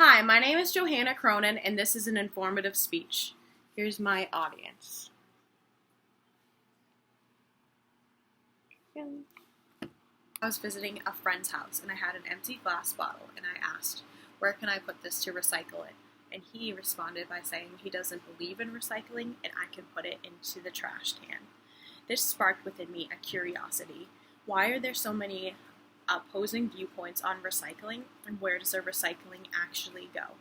Hi, my name is Johanna Cronin, and this is an informative speech. Here's my audience. I was visiting a friend's house, and I had an empty glass bottle, and I asked, "Where can I put this to recycle it?" And he responded by saying he doesn't believe in recycling, and I can put it into the trash can. This sparked within me a curiosity. Why are there so many opposing viewpoints on recycling, and where does our recycling actually go?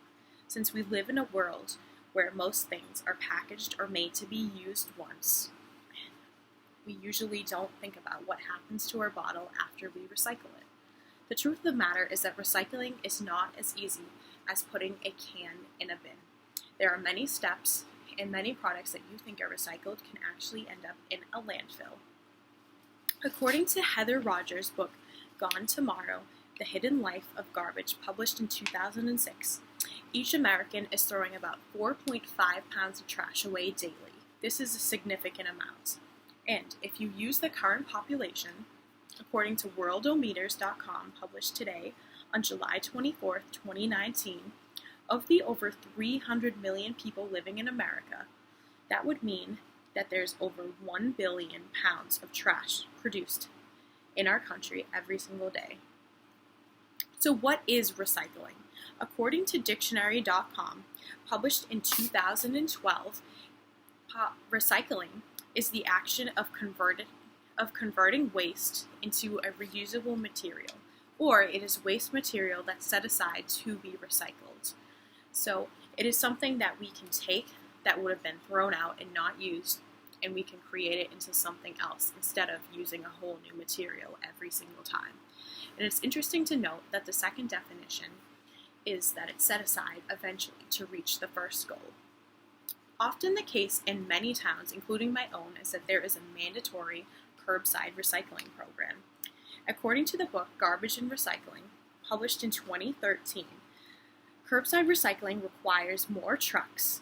Since we live in a world where most things are packaged or made to be used once, we usually don't think about what happens to our bottle after we recycle it. The truth of the matter is that recycling is not as easy as putting a can in a bin. There are many steps, and many products that you think are recycled can actually end up in a landfill. According to Heather Rogers' book, Gone Tomorrow, The Hidden Life of Garbage, published in 2006, each American is throwing about 4.5 pounds of trash away daily. This is a significant amount. And if you use the current population, according to worldometers.com, published today on July 24, 2019, of the over 300 million people living in America, that would mean that there's over 1 billion pounds of trash produced in our country every single day. So what is recycling? According to dictionary.com, published in 2012, recycling is the action of converting waste into a reusable material, or it is waste material that's set aside to be recycled. So it is something that we can take that would have been thrown out and not used, and we can create it into something else instead of using a whole new material every single time. And it's interesting to note that the second definition is that it's set aside eventually to reach the first goal. Often the case in many towns, including my own, is that there is a mandatory curbside recycling program. According to the book Garbage and Recycling, published in 2013, curbside recycling requires more trucks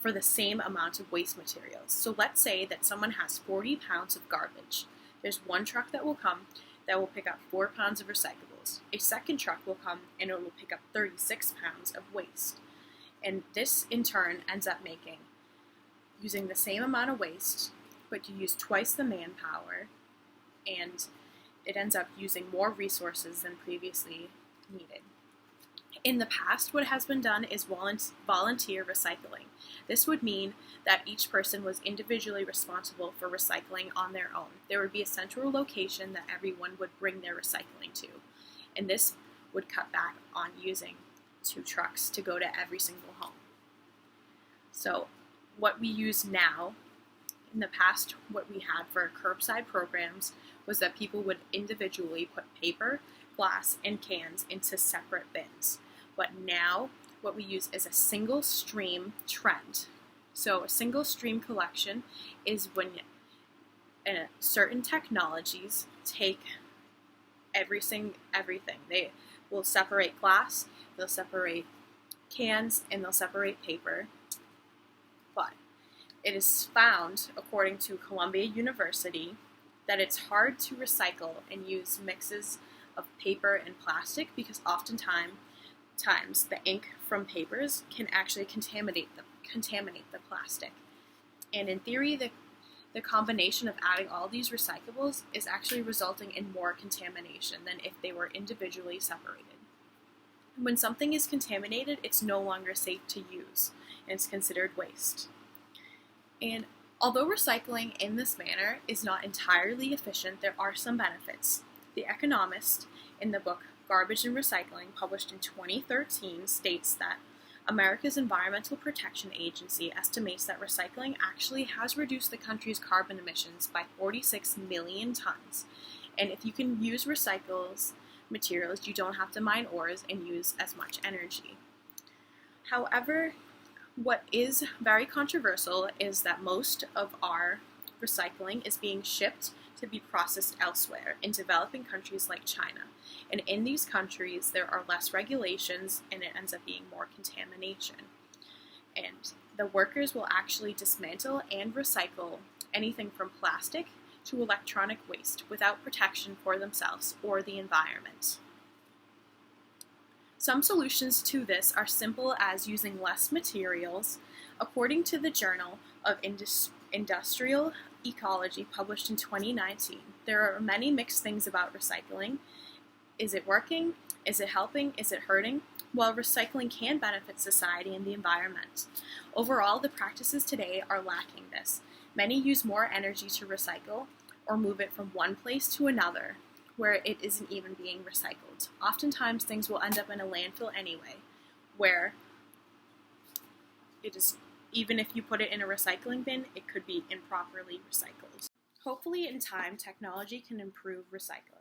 for the same amount of waste materials. So let's say that someone has 40 pounds of garbage. There's one truck that will come that will pick up 4 pounds of recyclables. A second truck will come and it will pick up 36 pounds of waste. And this in turn ends up using the same amount of waste, but you use twice the manpower, and it ends up using more resources than previously needed. In the past, what has been done is volunteer recycling. This would mean that each person was individually responsible for recycling on their own. There would be a central location that everyone would bring their recycling to, and this would cut back on using 2 trucks to go to every single home. So what we use now, in the past, what we had for curbside programs was that people would individually put paper, glass, and cans into separate bins. But now what we use is a single stream trend. So a single stream collection is when certain technologies take everything. They will separate glass, they'll separate cans, and they'll separate paper. But it is found, according to Columbia University, that it's hard to recycle and use mixes of paper and plastic because oftentimes the ink from papers can actually contaminate the plastic. And in theory, the combination of adding all these recyclables is actually resulting in more contamination than if they were individually separated. When something is contaminated, it's no longer safe to use, and it's considered waste. And although recycling in this manner is not entirely efficient, there are some benefits. The economist in the book Garbage and Recycling, published in 2013, states that America's Environmental Protection Agency estimates that recycling actually has reduced the country's carbon emissions by 46 million tons. And if you can use recycled materials, you don't have to mine ores and use as much energy. However, what is very controversial is that most of our recycling is being shipped to be processed elsewhere in developing countries like China. And in these countries, there are less regulations and it ends up being more contamination. And the workers will actually dismantle and recycle anything from plastic to electronic waste without protection for themselves or the environment. Some solutions to this are simple as using less materials. According to the Journal of Industrial Ecology, published in 2019, there are many mixed things about recycling. Is it working? Is it helping? Is it hurting? While recycling can benefit society and the environment, overall, the practices today are lacking this. Many use more energy to recycle or move it from one place to another where it isn't even being recycled. Oftentimes, things will end up in a landfill anyway, where it is, even if you put it in a recycling bin, it could be improperly recycled. Hopefully, in time, technology can improve recycling.